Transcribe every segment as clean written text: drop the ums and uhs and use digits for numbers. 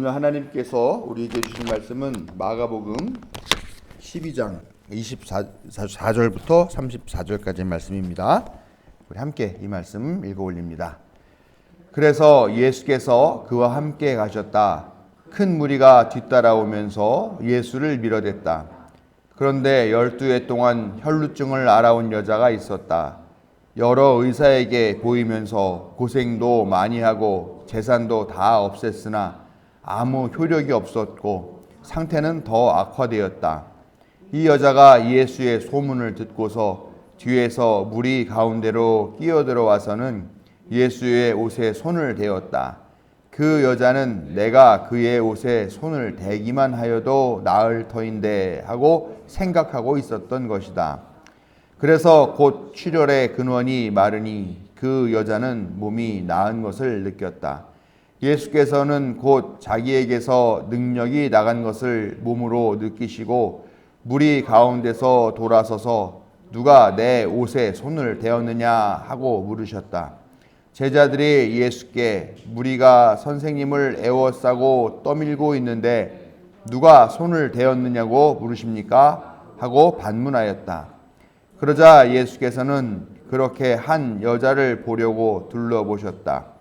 오늘 하나님께서 우리에게 주신 말씀은 마가복음 12장 24절부터 34절까지의 말씀입니다. 우리 함께 이 말씀 읽어 올립니다. 그래서 예수께서 그와 함께 가셨다. 큰 무리가 뒤따라오면서 예수를 밀어댔다. 그런데 12해 동안 혈루증을 앓아온 여자가 있었다. 여러 의사에게 보이면서 고생도 많이 하고 재산도 다 없앴으나 아무 효력이 없었고 상태는 더 악화되었다. 이 여자가 예수의 소문을 듣고서 뒤에서 무리 가운데로 끼어들어와서는 예수의 옷에 손을 대었다. 그 여자는 내가 그의 옷에 손을 대기만 하여도 나을 터인데 하고 생각하고 있었던 것이다. 그래서 곧 출혈의 근원이 마르니 그 여자는 몸이 나은 것을 느꼈다. 예수께서는 곧 자기에게서 능력이 나간 것을 몸으로 느끼시고 무리 가운데서 돌아서서 누가 내 옷에 손을 대었느냐 하고 물으셨다. 제자들이 예수께 무리가 선생님을 애워싸고 떠밀고 있는데 누가 손을 대었느냐고 물으십니까? 하고 반문하였다. 그러자 예수께서는 그렇게 한 여자를 보려고 둘러보셨다.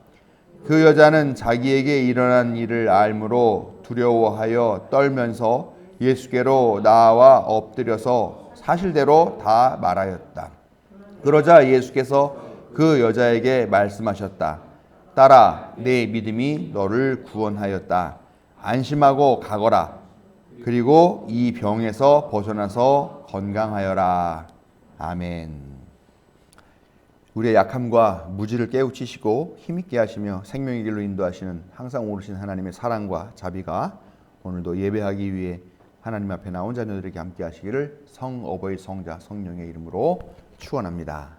그 여자는 자기에게 일어난 일을 알므로 두려워하여 떨면서 예수께로 나와 엎드려서 사실대로 다 말하였다. 그러자 예수께서 그 여자에게 말씀하셨다. 딸아, 내 믿음이 너를 구원하였다. 안심하고 가거라. 그리고 이 병에서 벗어나서 건강하여라. 아멘. 우리의 약함과 무지를 깨우치시고 힘있게 하시며 생명의 길로 인도하시는 항상 오르신 하나님의 사랑과 자비가 오늘도 예배하기 위해 하나님 앞에 나온 자녀들에게 함께 하시기를 성어버이 성자 성령의 이름으로 축원합니다.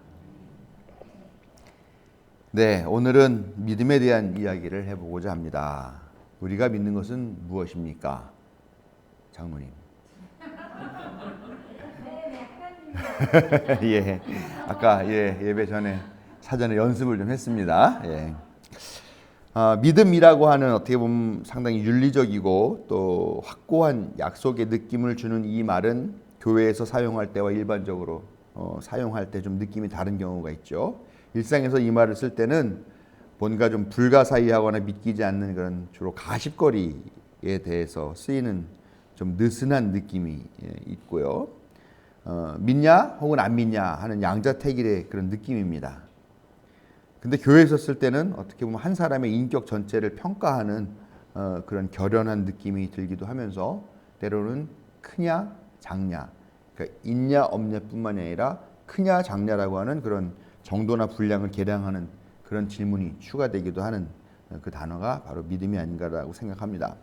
네, 오늘은 믿음에 대한 이야기를 해보고자 합니다. 우리가 믿는 것은 무엇입니까? 장로님. 예, 아까 예배 전에 사전에 연습을 좀 했습니다. 예. 믿음이라고 하는 어떻게 보면 상당히 윤리적이고 또 확고한 약속의 느낌을 주는 이 말은 교회에서 사용할 때와 일반적으로 사용할 때 좀 느낌이 다른 경우가 있죠. 일상에서 이 말을 쓸 때는 뭔가 좀 불가사의하거나 믿기지 않는 그런 주로 가십거리에 대해서 쓰이는 좀 느슨한 느낌이 있고요. 믿냐 혹은 안 믿냐 하는 양자택일의 그런 느낌입니다. 근데 교회에서 쓸 때는 어떻게 보면 한 사람의 인격 전체를 평가하는 그런 결연한 느낌이 들기도 하면서 때로는 크냐 작냐, 그러니까 있냐 없냐 뿐만이 아니라 크냐 작냐라고 하는 그런 정도나 분량을 계량하는 그런 질문이 추가되기도 하는 그 단어가 바로 믿음이 아닌가라고 생각합니다.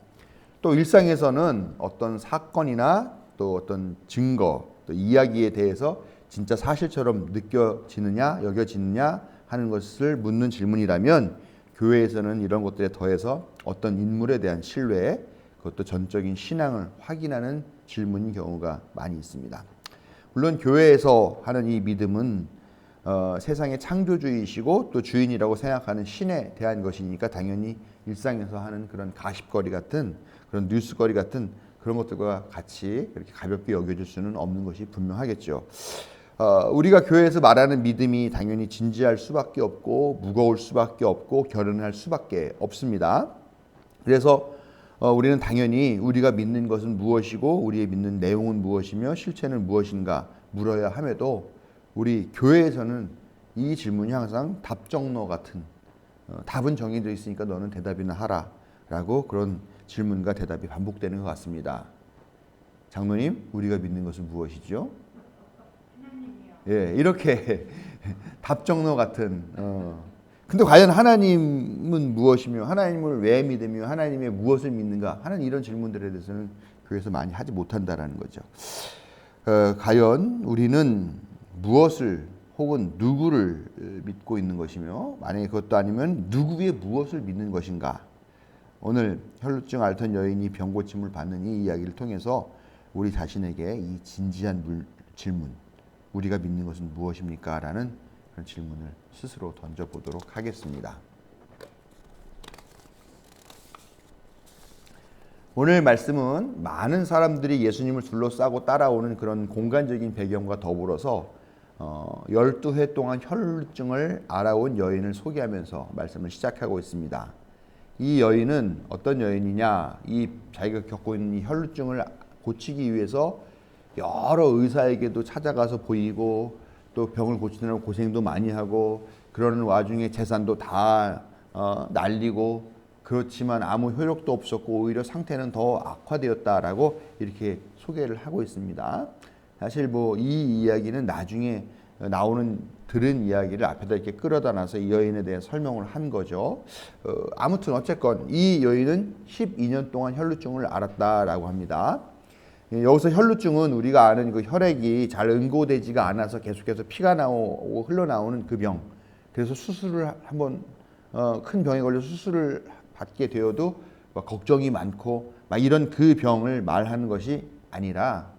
또 일상에서는 어떤 사건이나 또 어떤 증거, 또 이야기에 대해서 진짜 사실처럼 느껴지느냐 여겨지느냐 하는 것을 묻는 질문이라면 교회에서는 이런 것들에 더해서 어떤 인물에 대한 신뢰, 그것도 전적인 신앙을 확인하는 질문인 경우가 많이 있습니다. 물론 교회에서 하는 이 믿음은 세상의 창조주이시고 또 주인이라고 생각하는 신에 대한 것이니까 당연히 일상에서 하는 그런 가십거리 같은 그런 뉴스거리 같은 그런 것들과 같이 그렇게 가볍게 여겨질 수는 없는 것이 분명하겠죠. 우리가 교회에서 말하는 믿음이 당연히 진지할 수밖에 없고 무거울 수밖에 없고 결연할 수밖에 없습니다. 그래서 우리는 당연히 우리가 믿는 것은 무엇이고 우리의 믿는 내용은 무엇이며 실체는 무엇인가 물어야 함에도 우리 교회에서는 이 질문이 항상 답정너 같은 답은 정해져 있으니까 너는 대답이나 하라 라고 그런 질문과 대답이 반복되는 것 같습니다. 장로님, 우리가 믿는 것은 무엇이죠? 하나님이요. 예, 이렇게 답정너 같은. 근데 과연 하나님은 무엇이며 하나님을 왜 믿으며 하나님의 무엇을 믿는가 하는 이런 질문들에 대해서는 교회에서 많이 하지 못한다라는 거죠. 과연 우리는 무엇을 혹은 누구를 믿고 있는 것이며 만약에 그것도 아니면 누구의 무엇을 믿는 것인가? 오늘 혈루증 앓던 여인이 병고침을 받는 이 이야기를 통해서 우리 자신에게 이 진지한 질문, 우리가 믿는 것은 무엇입니까? 라는 그런 질문을 스스로 던져보도록 하겠습니다. 오늘 말씀은 많은 사람들이 예수님을 둘러싸고 따라오는 그런 공간적인 배경과 더불어서 12회 동안 혈루증을 앓아온 여인을 소개하면서 말씀을 시작하고 있습니다. 이 여인은 어떤 여인이냐? 이 자기가 겪고 있는 이 혈루증을 고치기 위해서 여러 의사에게도 찾아가서 보이고 또 병을 고치느라고 고생도 많이 하고 그러는 와중에 재산도 다 날리고 그렇지만 아무 효력도 없었고 오히려 상태는 더 악화되었다라고 이렇게 소개를 하고 있습니다. 사실 뭐 이 이야기는 나중에 들은 이야기를 앞에다 이렇게 끌어다 놔서 이 여인에 대해 설명을 한 거죠. 아무튼 어쨌건 이 여인은 12년 동안 혈루증을 앓았다라고 합니다. 여기서 혈루증은 우리가 아는 그 혈액이 잘 응고되지가 않아서 계속해서 피가 나오고 흘러나오는 그 병. 그래서 수술을 한번 큰 병에 걸려 수술을 받게 되어도 막 걱정이 많고 막 이런 그 병을 말하는 것이 아니라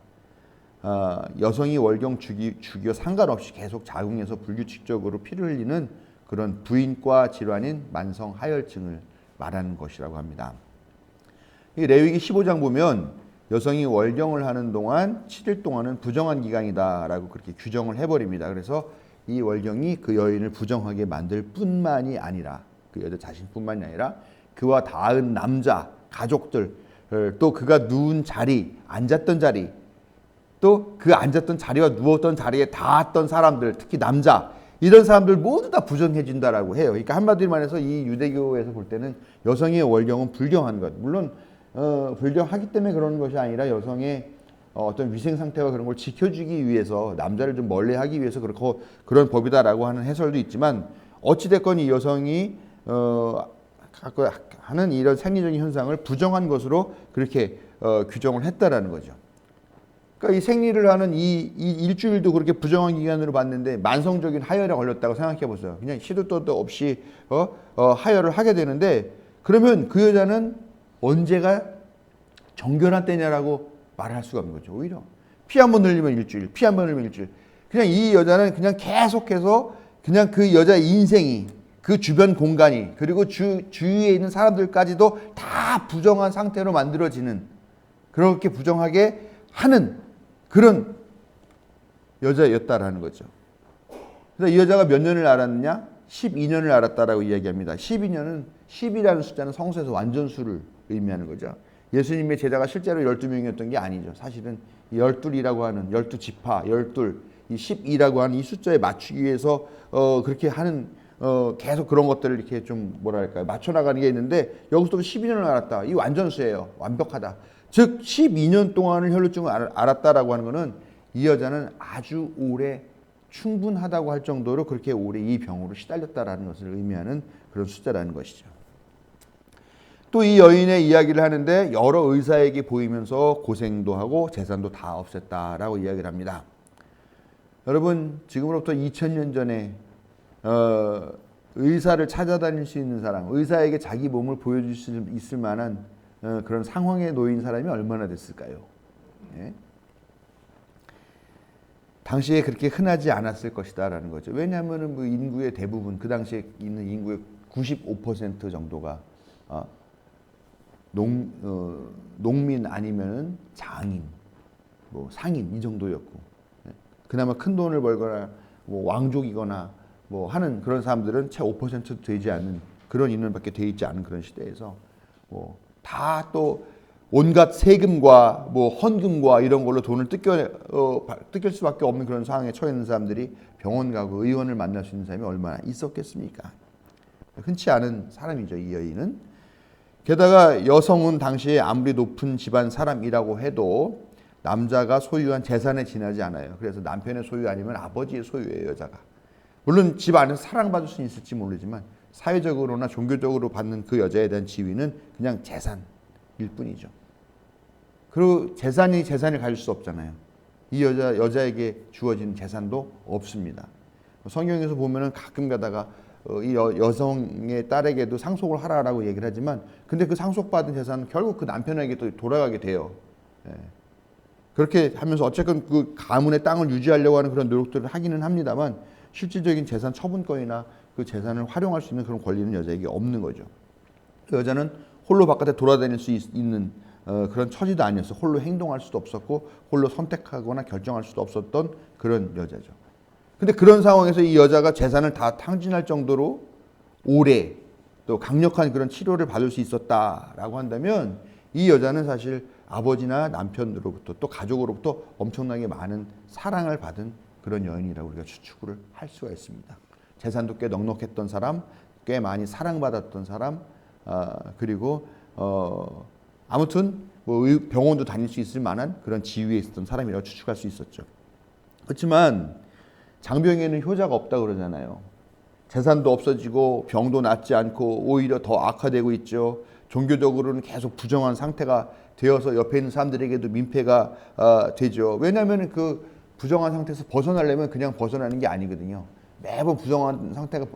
여성이 월경 주기와 상관없이 계속 자궁에서 불규칙적으로 피를 흘리는 그런 부인과 질환인 만성 하혈증을 말하는 것이라고 합니다. 이 레위기 15장 보면 여성이 월경을 하는 동안 7일 동안은 부정한 기간이다라고 그렇게 규정을 해버립니다. 그래서 이 월경이 그 여인을 부정하게 만들 뿐만이 아니라 그 여자 자신뿐만이 아니라 그와 닿은 남자, 가족들, 또 그가 누운 자리, 앉았던 자리, 또 그 앉았던 자리와 누웠던 자리에 닿았던 사람들, 특히 남자, 이런 사람들 모두 다 부정해진다라고 해요. 그러니까 한마디로 말해서 이 유대교에서 볼 때는 여성의 월경은 불경한 것. 물론 불경하기 때문에 그러는 것이 아니라 여성의 어떤 위생 상태와 그런 걸 지켜주기 위해서 남자를 좀 멀리하기 위해서 그런 법이다라고 하는 해설도 있지만 어찌됐건 이 여성이 하는 이런 생리적인 현상을 부정한 것으로 그렇게 규정을 했다라는 거죠. 그러니까 이 생리를 하는 이 일주일도 그렇게 부정한 기간으로 봤는데 만성적인 하혈에 걸렸다고 생각해 보세요. 그냥 시도 때도 없이 하혈을 하게 되는데 그러면 그 여자는 언제가 정결한 때냐라고 말할 수가 없는 거죠. 오히려 피 한 번 흘리면 일주일, 피 한 번 흘리면 일주일. 그냥 이 여자는 그냥 계속해서 그냥 그 여자의 인생이 그 주변 공간이 그리고 주위에 있는 사람들까지도 다 부정한 상태로 만들어지는 그렇게 부정하게 하는 그런 여자였다라는 거죠. 그래서 이 여자가 몇 년을 알았느냐? 12년을 알았다라고 이야기합니다. 12년은 10이라는 숫자는 성서에서 완전수를 의미하는 거죠. 예수님의 제자가 실제로 12명이었던 게 아니죠. 사실은 12이라고 하는 12지파, 12, 이 12라고 하는 이 숫자에 맞추기 위해서 그렇게 하는 계속 그런 것들을 이렇게 좀 뭐랄까요 맞춰 나가는 게 있는데 여기서도 12년을 알았다. 이 완전수예요. 완벽하다. 즉 12년 동안을 혈루증을 알았다라고 하는 것은 이 여자는 아주 오래 충분하다고 할 정도로 그렇게 오래 이 병으로 시달렸다라는 것을 의미하는 그런 숫자라는 것이죠. 또 이 여인의 이야기를 하는데 여러 의사에게 보이면서 고생도 하고 재산도 다 없앴다라고 이야기를 합니다. 여러분 지금으로부터 2000년 전에 의사를 찾아다닐 수 있는 사람, 의사에게 자기 몸을 보여줄 수 있을 만한 그런 상황에 놓인 사람이 얼마나 됐을까요? 예? 당시에 그렇게 흔하지 않았을 것이다라는 거죠. 왜냐하면 그 인구의 대부분, 그 당시에 있는 인구의 95% 정도가 농민 아니면 장인, 뭐 상인 이 정도였고, 그나마 큰 돈을 벌거나 뭐 왕족이거나 뭐 하는 그런 사람들은 채 5%도 되지 않는 그런 인원밖에 되어 있지 않은 그런 시대에서 뭐 다 또 온갖 세금과 뭐 헌금과 이런 걸로 돈을 뜯길 수밖에 없는 그런 상황에 처해 있는 사람들이 병원 가고 의원을 만날 수 있는 사람이 얼마나 있었겠습니까? 흔치 않은 사람이죠, 이 여인은. 게다가 여성은 당시에 아무리 높은 집안 사람이라고 해도 남자가 소유한 재산에 지나지 않아요. 그래서 남편의 소유 아니면 아버지의 소유예요, 여자가. 물론 집 안에서 사랑받을 수는 있을지 모르지만 사회적으로나 종교적으로 받는 그 여자에 대한 지위는 그냥 재산일 뿐이죠. 그리고 재산을 가질 수 없잖아요. 이 여자에게 주어진 재산도 없습니다. 성경에서 보면은 가끔 가다가 이 여성의 딸에게도 상속을 하라라고 얘기를 하지만 근데 그 상속받은 재산은 결국 그 남편에게 또 돌아가게 돼요. 예. 그렇게 하면서 어쨌든 그 가문의 땅을 유지하려고 하는 그런 노력들을 하기는 합니다만 실질적인 재산 처분권이나 그 재산을 활용할 수 있는 그런 권리는 여자에게 없는 거죠. 그 여자는 홀로 바깥에 돌아다닐 수 있는 그런 처지도 아니었어. 홀로 행동할 수도 없었고 홀로 선택하거나 결정할 수도 없었던 그런 여자죠. 근데 그런 상황에서 이 여자가 재산을 다 탕진할 정도로 오래 또 강력한 그런 치료를 받을 수 있었다라고 한다면 이 여자는 사실 아버지나 남편으로부터 또 가족으로부터 엄청나게 많은 사랑을 받은 그런 여인이라고 우리가 추측을 할 수가 있습니다. 재산도 꽤 넉넉했던 사람, 꽤 많이 사랑받았던 사람, 그리고 아무튼 뭐 병원도 다닐 수 있을 만한 그런 지위에 있었던 사람이라고 추측할 수 있었죠. 그렇지만 장병에는 효자가 없다 그러잖아요. 재산도 없어지고 병도 낫지 않고 오히려 더 악화되고 있죠. 종교적으로는 계속 부정한 상태가 되어서 옆에 있는 사람들에게도 민폐가 되죠. 왜냐하면 그 부정한 상태에서 벗어나려면 그냥 벗어나는 게 아니거든요. 매번 부정한 상태가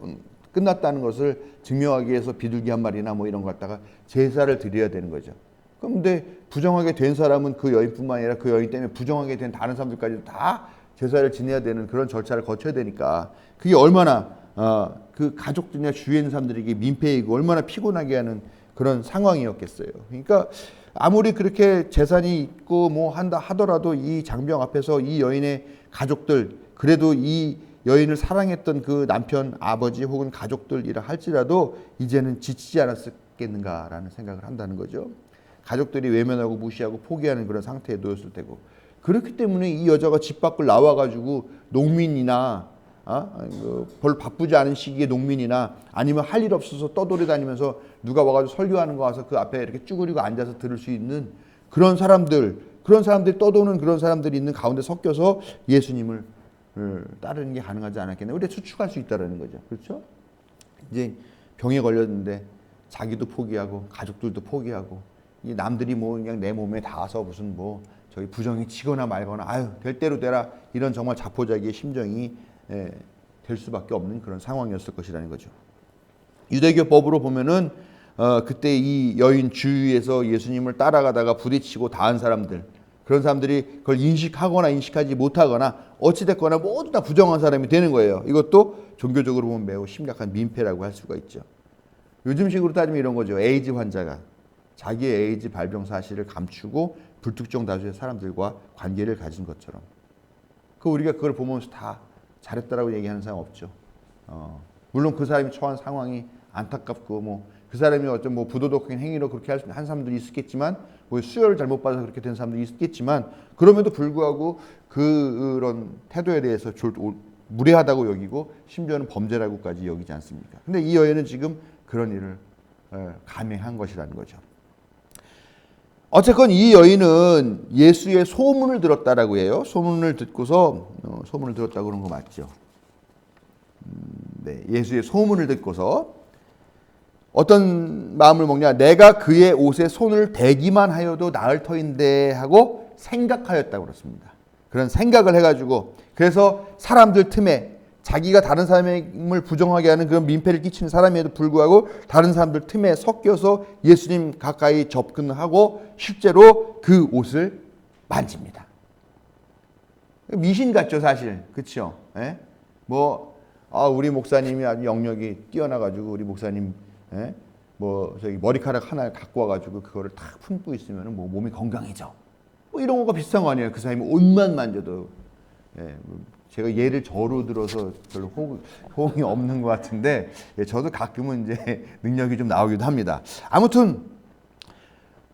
끝났다는 것을 증명하기 위해서 비둘기 한 마리나 뭐 이런 거 갖다가 제사를 드려야 되는 거죠. 그런데 부정하게 된 사람은 그 여인뿐만 아니라 그 여인 때문에 부정하게 된 다른 사람들까지도 다 제사를 지내야 되는 그런 절차를 거쳐야 되니까 그게 얼마나 그 가족들이나 주위에 있는 사람들에게 민폐이고 얼마나 피곤하게 하는 그런 상황이었겠어요. 그러니까 아무리 그렇게 재산이 있고 뭐 한다 하더라도 이 장병 앞에서 이 여인의 가족들 그래도 이 여인을 사랑했던 그 남편, 아버지 혹은 가족들이라 할지라도 이제는 지치지 않았겠는가라는 생각을 한다는 거죠. 가족들이 외면하고 무시하고 포기하는 그런 상태에 놓였을 테고 그렇기 때문에 이 여자가 집 밖을 나와가지고 농민이나 별로 바쁘지 않은 시기에 농민이나 아니면 할 일 없어서 떠돌아다니면서 누가 와가지고 설교하는 거 와서 그 앞에 이렇게 쭈그리고 앉아서 들을 수 있는 그런 사람들이 떠도는 그런 사람들이 있는 가운데 섞여서 예수님을 따르는 게 가능하지 않았겠나 우리가 추측할 수 있다는 거죠. 그렇죠? 이제 병에 걸렸는데 자기도 포기하고 가족들도 포기하고 이 남들이 뭐 그냥 내 몸에 닿아서 무슨 뭐 저기 부정이 치거나 말거나 아유 될 대로 되라 이런 정말 자포자기의 심정이 될 수밖에 없는 그런 상황이었을 것이라는 거죠. 유대교 법으로 보면은 그때 이 여인 주위에서 예수님을 따라가다가 부딪히고 닿은 사람들 그런 사람들이 그걸 인식하거나 인식하지 못하거나 어찌됐거나 모두 다 부정한 사람이 되는 거예요. 이것도 종교적으로 보면 매우 심각한 민폐라고 할 수가 있죠. 요즘식으로 따지면 이런 거죠. 에이즈 환자가 자기의 에이즈 발병 사실을 감추고 불특정 다수의 사람들과 관계를 가진 것처럼 우리가 그걸 보면서 다 잘했다라고 얘기하는 사람 없죠. 물론 그 사람이 처한 상황이 안타깝고 뭐 그 사람이 어떤 뭐 부도덕한 행위로 그렇게 한 사람들이 있었겠지만 뭐 수혈을 잘못 받아서 그렇게 된 사람들이 있겠지만 그럼에도 불구하고 그런 태도에 대해서 무례하다고 여기고 심지어는 범죄라고까지 여기지 않습니까? 근데 이 여인은 지금 그런 일을 감행한 것이라는 거죠. 어쨌건 이 여인은 예수의 소문을 들었다라고 해요. 소문을 듣고서 소문을 들었다고 그런 거 맞죠? 네, 예수의 소문을 듣고서 어떤 마음을 먹냐? 내가 그의 옷에 손을 대기만 하여도 나을 터인데 하고 생각하였다고 그렇습니다. 그런 생각을 해가지고 그래서 사람들 틈에 자기가 다른 사람을 부정하게 하는 그런 민폐를 끼치는 사람에도 불구하고 다른 사람들 틈에 섞여서 예수님 가까이 접근하고 실제로 그 옷을 만집니다. 미신 같죠, 사실. 그렇죠? 예? 우리 목사님이 아주 영역이 뛰어나가지고 우리 목사님 저기 머리카락 하나 갖고 와가지고 그거를 탁 품고 있으면 뭐 몸이 건강해져. 뭐 이런 거가 비슷한 거 아니에요. 그 사람이 옷만 만져도. 제가 예를 저로 들어서 별로 호응이 없는 것 같은데 저도 가끔은 이제 능력이 좀 나오기도 합니다. 아무튼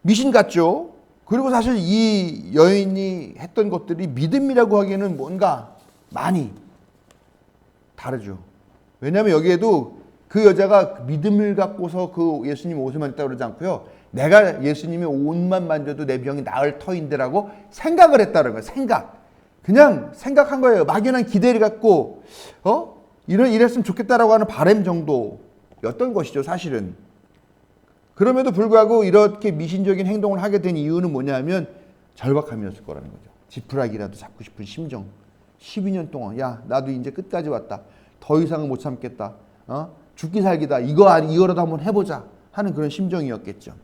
미신 같죠. 그리고 사실 이 여인이 했던 것들이 믿음이라고 하기에는 뭔가 많이 다르죠. 왜냐하면 여기에도 그 여자가 믿음을 갖고서 그 예수님 옷을 만졌다고 그러지 않고요. 내가 예수님의 옷만 만져도 내 병이 나을 터인데라고 생각을 했다는 거예요. 그냥 생각한 거예요. 막연한 기대를 갖고 이랬으면 좋겠다라고 하는 바람 정도였던 것이죠. 사실은. 그럼에도 불구하고 이렇게 미신적인 행동을 하게 된 이유는 뭐냐면 절박함이었을 거라는 거죠. 지푸라기라도 잡고 싶은 심정. 12년 동안 야 나도 이제 끝까지 왔다. 더 이상은 못 참겠다. 죽기 살기다. 이거라도 한번 해보자 하는 그런 심정이었겠죠.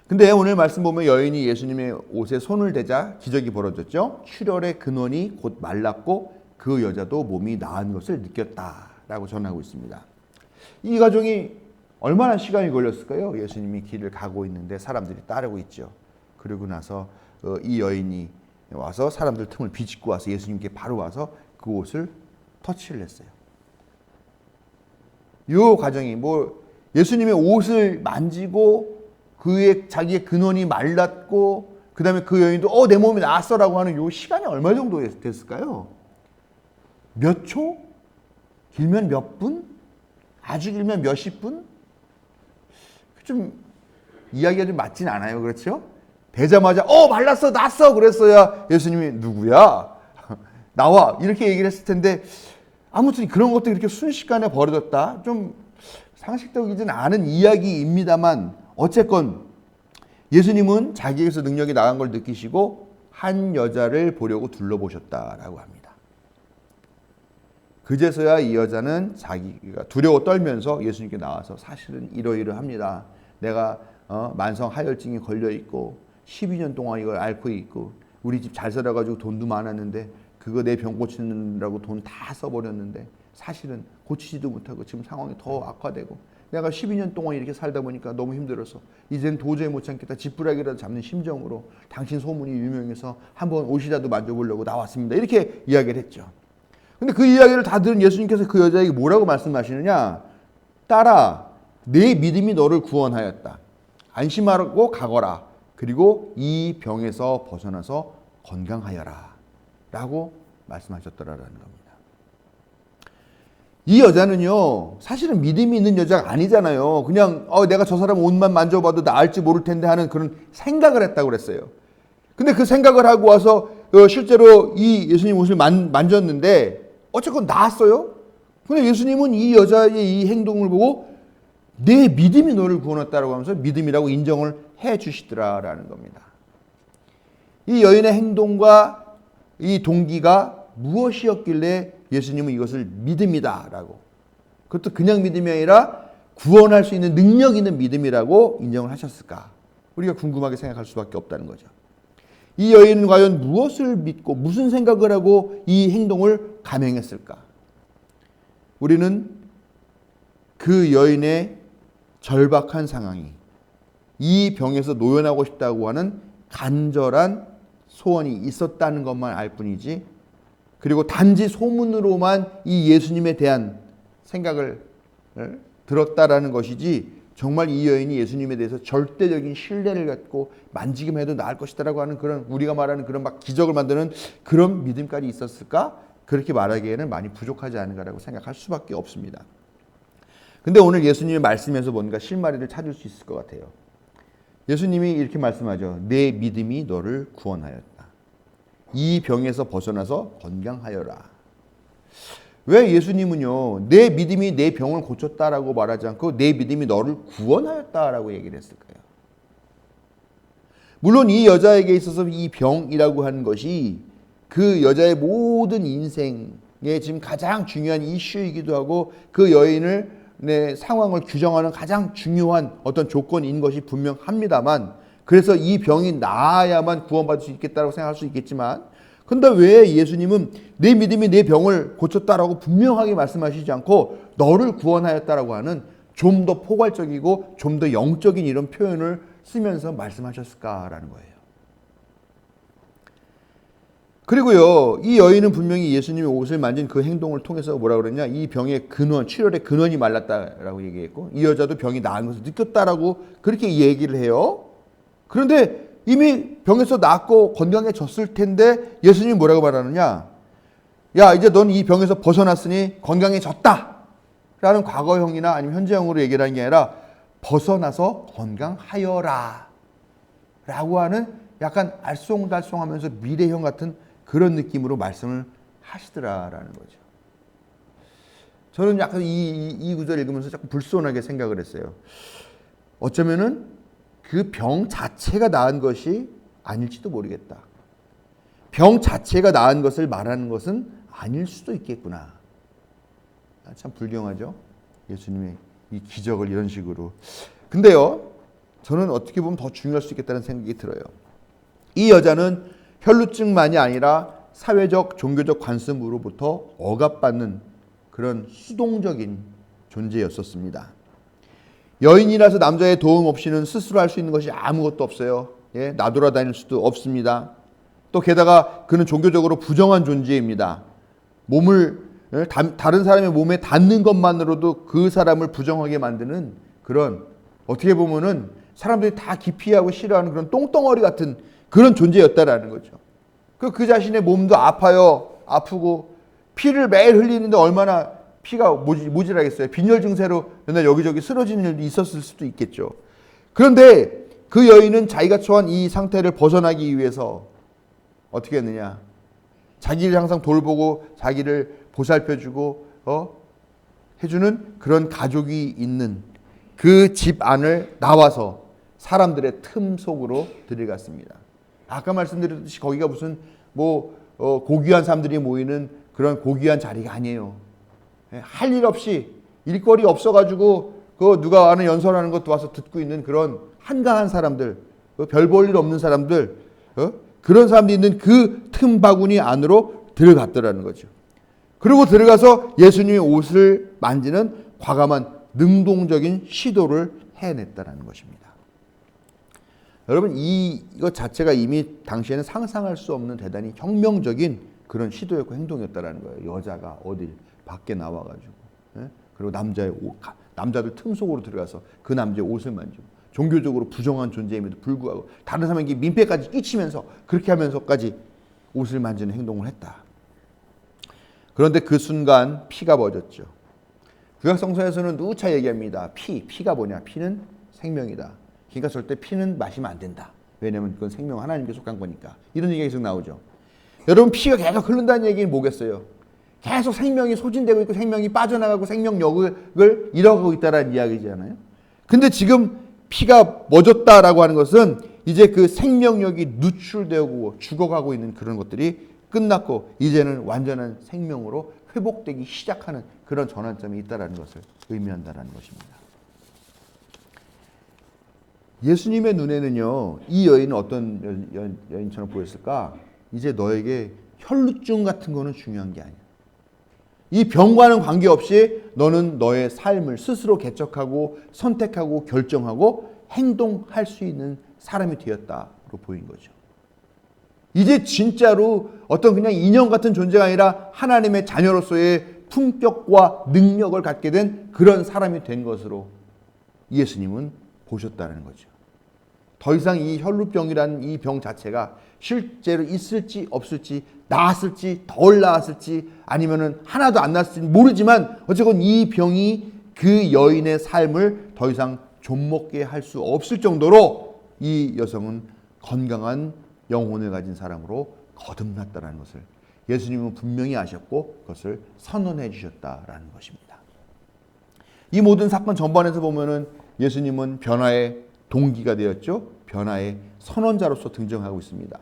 근데 오늘 말씀 보면 여인이 예수님의 옷에 손을 대자 기적이 벌어졌죠. 출혈의 근원이 곧 말랐고 그 여자도 몸이 나은 것을 느꼈다라고 전하고 있습니다. 이 가정이 얼마나 시간이 걸렸을까요? 예수님이 길을 가고 있는데 사람들이 따르고 있죠. 그러고 나서 이 여인이 와서 사람들 틈을 비집고 와서 예수님께 바로 와서 그 옷을 터치를 했어요. 이 과정이 예수님의 옷을 만지고 자기의 근원이 말랐고 그 다음에 그 여인도 내 몸이 나았어라고 하는 요 시간이 얼마 정도 됐을까요? 몇 초? 길면 몇 분? 아주 길면 몇십 분? 좀 이야기가 좀 맞진 않아요. 그렇죠? 되자마자 말랐어 났어 그랬어야 예수님이 누구야? 나와 이렇게 얘기를 했을 텐데 아무튼 그런 것도 이렇게 순식간에 벌어졌다. 좀 상식적이진 않은 이야기입니다만 어쨌건 예수님은 자기에게서 능력이 나간 걸 느끼시고 한 여자를 보려고 둘러보셨다라고 합니다. 그제서야 이 여자는 자기가 두려워 떨면서 예수님께 나와서 사실은 이러이러합니다. 내가 만성 하혈증에 걸려 있고 12년 동안 이걸 앓고 있고 우리 집 잘 살아가지고 돈도 많았는데 그거 내 병 고치느라고 돈 다 써버렸는데 사실은 고치지도 못하고 지금 상황이 더 악화되고 내가 12년 동안 이렇게 살다 보니까 너무 힘들어서 이젠 도저히 못 참겠다. 지푸라기라도 잡는 심정으로 당신 소문이 유명해서 한번 옷이라도 만져보려고 나왔습니다. 이렇게 이야기를 했죠. 근데 그 이야기를 다 들은 예수님께서 그 여자에게 뭐라고 말씀하시느냐? 딸아, 내 믿음이 너를 구원하였다. 안심하고 가거라. 그리고 이 병에서 벗어나서 건강하여라. 라고 말씀하셨더라라는 겁니다. 이 여자는요, 사실은 믿음이 있는 여자가 아니잖아요. 그냥 내가 저 사람 옷만 만져봐도 나을지 모를 텐데 하는 그런 생각을 했다고 그랬어요. 근데 그 생각을 하고 와서 실제로 이 예수님 옷을 만졌는데 어쨌건 나았어요. 근데 예수님은 이 여자의 이 행동을 보고 내 믿음이 너를 구원했다라고 하면서 믿음이라고 인정을 해 주시더라라는 겁니다. 이 여인의 행동과 이 동기가 무엇이었길래 예수님은 이것을 믿음이다라고, 그것도 그냥 믿음이 아니라 구원할 수 있는 능력 있는 믿음이라고 인정을 하셨을까? 우리가 궁금하게 생각할 수밖에 없다는 거죠. 이 여인은 과연 무엇을 믿고 무슨 생각을 하고 이 행동을 감행했을까? 우리는 그 여인의 절박한 상황이 이 병에서 노연하고 싶다고 하는 간절한 소원이 있었다는 것만 알 뿐이지, 그리고 단지 소문으로만 이 예수님에 대한 생각을 들었다라는 것이지 정말 이 여인이 예수님에 대해서 절대적인 신뢰를 갖고 만지기만 해도 나을 것이다라고 하는 그런 우리가 말하는 그런 막 기적을 만드는 그런 믿음까지 있었을까? 그렇게 말하기에는 많이 부족하지 않은가라고 생각할 수밖에 없습니다. 근데 오늘 예수님의 말씀에서 뭔가 실마리를 찾을 수 있을 것 같아요. 예수님이 이렇게 말씀하죠. 내 믿음이 너를 구원하였다. 이 병에서 벗어나서 건강하여라. 왜 예수님은요, 내 믿음이 내 병을 고쳤다라고 말하지 않고 내 믿음이 너를 구원하였다라고 얘기를 했을까요? 물론 이 여자에게 있어서 이 병이라고 하는 것이 그 여자의 모든 인생에 지금 가장 중요한 이슈이기도 하고 그 여인을 상황을 규정하는 가장 중요한 어떤 조건인 것이 분명합니다만, 그래서 이 병이 나아야만 구원받을 수 있겠다고 생각할 수 있겠지만, 근데 왜 예수님은 내 믿음이 내 병을 고쳤다라고 분명하게 말씀하시지 않고 너를 구원하였다라고 하는 좀 더 포괄적이고 좀 더 영적인 이런 표현을 쓰면서 말씀하셨을까라는 거예요. 그리고요, 이 여인은 분명히 예수님의 옷을 만진 그 행동을 통해서 뭐라고 그랬냐? 이 병의 근원, 출혈의 근원이 말랐다라고 얘기했고, 이 여자도 병이 나은 것을 느꼈다라고 그렇게 얘기를 해요. 그런데 이미 병에서 낫고 건강해졌을 텐데 예수님이 뭐라고 말하느냐? 야, 이제 넌 이 병에서 벗어났으니 건강해졌다 라는 과거형이나 아니면 현재형으로 얘기를 하는 게 아니라 벗어나서 건강하여라 라고 하는 약간 알쏭달쏭하면서 미래형 같은 그런 느낌으로 말씀을 하시더라라는 거죠. 저는 약간 이 구절을 읽으면서 자꾸 불손하게 생각을 했어요. 어쩌면은 그 병 자체가 나은 것이 아닐지도 모르겠다. 병 자체가 나은 것을 말하는 것은 아닐 수도 있겠구나. 참 불경하죠? 예수님의 이 기적을 이런 식으로. 근데요, 저는 어떻게 보면 더 중요할 수 있겠다는 생각이 들어요. 이 여자는 혈루증만이 아니라 사회적, 종교적 관습으로부터 억압받는 그런 수동적인 존재였었습니다. 여인이라서 남자의 도움 없이는 스스로 할 수 있는 것이 아무것도 없어요. 예, 나돌아다닐 수도 없습니다. 또 게다가 그는 종교적으로 부정한 존재입니다. 몸을 다른 사람의 몸에 닿는 것만으로도 그 사람을 부정하게 만드는 그런, 어떻게 보면은 사람들이 다 기피하고 싫어하는 그런 똥덩어리 같은 그런 존재였다라는 거죠. 그 자신의 몸도 아파요. 아프고 피를 매일 흘리는데 얼마나 피가 모질하겠어요. 빈혈 증세로 맨날 여기저기 쓰러지는 일도 있었을 수도 있겠죠. 그런데 그 여인은 자기가 처한 이 상태를 벗어나기 위해서 어떻게 했느냐. 자기를 항상 돌보고 자기를 보살펴주고 해주는 그런 가족이 있는 그 집 안을 나와서 사람들의 틈 속으로 들어갔습니다. 아까 말씀드렸듯이 거기가 무슨 고귀한 사람들이 모이는 그런 고귀한 자리가 아니에요. 할 일 없이 일거리 없어가지고 누가 아는 연설하는 것도 와서 듣고 있는 그런 한가한 사람들, 별 볼 일 없는 사람들, 그런 사람들이 있는 그 틈 바구니 안으로 들어갔더라는 거죠. 그리고 들어가서 예수님의 옷을 만지는 과감한 능동적인 시도를 해냈다는 것입니다. 여러분, 이것 자체가 이미 당시에는 상상할 수 없는 대단히 혁명적인 그런 시도였고 행동이었다는 거예요. 여자가 어딜 밖에 나와가지고, 그리고 남자들 틈 속으로 들어가서 그 남자의 옷을 만지고, 종교적으로 부정한 존재임에도 불구하고 다른 사람에게 민폐까지 끼치면서 그렇게 하면서까지 옷을 만지는 행동을 했다. 그런데 그 순간 피가 멎었죠. 구약성서에서는 누차 얘기합니다. 피가 뭐냐? 피는 생명이다. 그러니까 절대 피는 마시면 안 된다. 왜냐하면 그건 생명 하나님께 속한 거니까. 이런 얘기가 계속 나오죠. 여러분, 피가 계속 흐른다는 얘기는 뭐겠어요? 계속 생명이 소진되고 있고 생명이 빠져나가고 생명력을 잃어가고 있다는 이야기잖아요. 근데 지금 피가 멎었다라고 하는 것은 이제 그 생명력이 누출되고 죽어가고 있는 그런 것들이 끝났고 이제는 완전한 생명으로 회복되기 시작하는 그런 전환점이 있다는 것을 의미한다는 것입니다. 예수님의 눈에는요, 이 여인은 어떤 여인처럼 보였을까? 이제 너에게 혈루증 같은 거는 중요한 게 아니야. 이 병과는 관계없이 너는 너의 삶을 스스로 개척하고 선택하고 결정하고 행동할 수 있는 사람이 되었다로 보인 거죠. 이제 진짜로 어떤 그냥 인형 같은 존재가 아니라 하나님의 자녀로서의 품격과 능력을 갖게 된 그런 사람이 된 것으로 예수님은 보셨다는 거죠. 더 이상 이 혈루병이라는 이 병 자체가 실제로 있을지 없을지, 나았을지 덜 나았을지 아니면은 하나도 안 나았을지 모르지만 어쨌건 이 병이 그 여인의 삶을 더 이상 좀먹게 할 수 없을 정도로 이 여성은 건강한 영혼을 가진 사람으로 거듭났다는 것을 예수님은 분명히 아셨고 그것을 선언해 주셨다라는 것입니다. 이 모든 사건 전반에서 보면은 예수님은 변화의 동기가 되었죠. 변화의 선언자로서 등장하고 있습니다.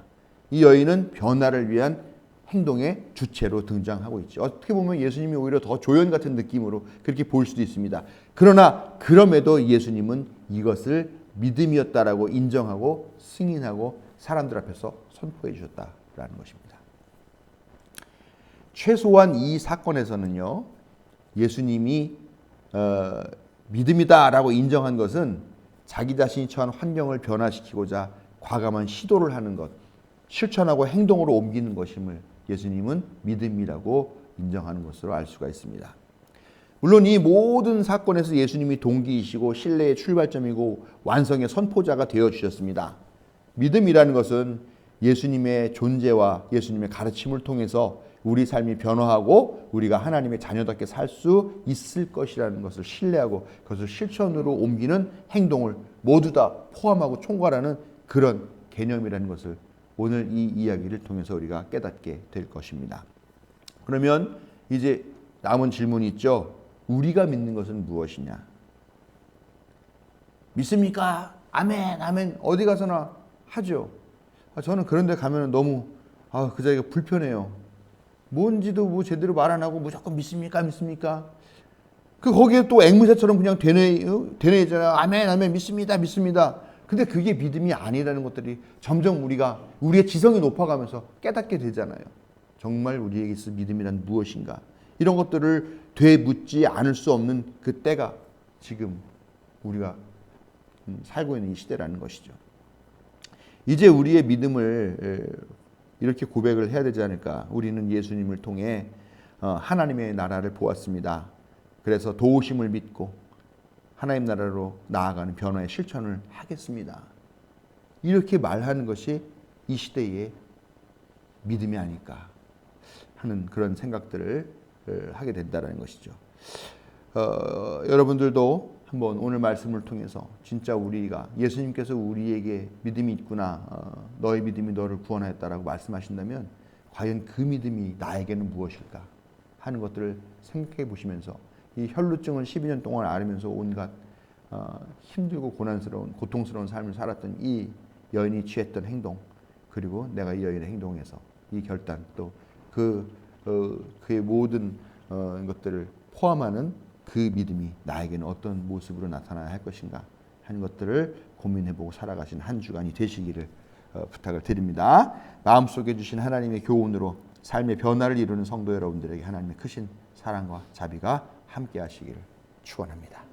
이 여인은 변화를 위한 행동의 주체로 등장하고 있죠. 어떻게 보면 예수님이 오히려 더 조연 같은 느낌으로 그렇게 보일 수도 있습니다. 그러나 그럼에도 예수님은 이것을 믿음이었다라고 인정하고 승인하고 사람들 앞에서 선포해 주셨다라는 것입니다. 최소한 이 사건에서는요, 예수님이 믿음이다라고 인정한 것은 자기 자신이 처한 환경을 변화시키고자 과감한 시도를 하는 것, 실천하고 행동으로 옮기는 것임을 예수님은 믿음이라고 인정하는 것으로 알 수가 있습니다. 물론 이 모든 사건에서 예수님이 동기이시고 신뢰의 출발점이고 완성의 선포자가 되어주셨습니다. 믿음이라는 것은 예수님의 존재와 예수님의 가르침을 통해서 우리 삶이 변화하고 우리가 하나님의 자녀답게 살 수 있을 것이라는 것을 신뢰하고 그것을 실천으로 옮기는 행동을 모두 다 포함하고 총괄하는 그런 개념이라는 것을 오늘 이 이야기를 통해서 우리가 깨닫게 될 것입니다. 그러면 이제 남은 질문이 있죠. 우리가 믿는 것은 무엇이냐? 믿습니까? 아멘, 아멘. 어디 가서나 하죠. 저는 그런 데 가면 너무 그 자리가 불편해요. 뭔지도 제대로 말 안 하고 무조건 믿습니까? 믿습니까? 거기에 또 앵무새처럼 그냥 되뇌잖아요. 아멘, 아멘, 믿습니다, 믿습니다. 근데 그게 믿음이 아니라는 것들이 점점 우리의 지성이 높아가면서 깨닫게 되잖아요. 정말 우리에게 있어 믿음이란 무엇인가? 이런 것들을 되묻지 않을 수 없는 그 때가 지금 우리가 살고 있는 이 시대라는 것이죠. 이제 우리의 믿음을 이렇게 고백을 해야 되지 않을까. 우리는 예수님을 통해 하나님의 나라를 보았습니다. 그래서 도우심을 믿고 하나님 나라로 나아가는 변화의 실천을 하겠습니다. 이렇게 말하는 것이 이 시대의 믿음이 아닐까 하는 그런 생각들을 하게 된다는 것이죠. 여러분들도 한번 오늘 말씀을 통해서 진짜 우리가 예수님께서 우리에게 믿음이 있구나, 너의 믿음이 너를 구원하였다라고 말씀하신다면 과연 그 믿음이 나에게는 무엇일까 하는 것들을 생각해 보시면서 이 혈루증을 12년 동안 앓으면서 온갖 힘들고 고난스러운 고통스러운 삶을 살았던 이 여인이 취했던 행동, 그리고 내가 이 여인의 행동에서 이 결단, 또 그의 모든 것들을 포함하는 그 믿음이 나에게는 어떤 모습으로 나타나야 할 것인가 하는 것들을 고민해보고 살아가신 한 주간이 되시기를 부탁을 드립니다. 마음속에 주신 하나님의 교훈으로 삶의 변화를 이루는 성도 여러분들에게 하나님의 크신 사랑과 자비가 함께 하시기를 축원합니다.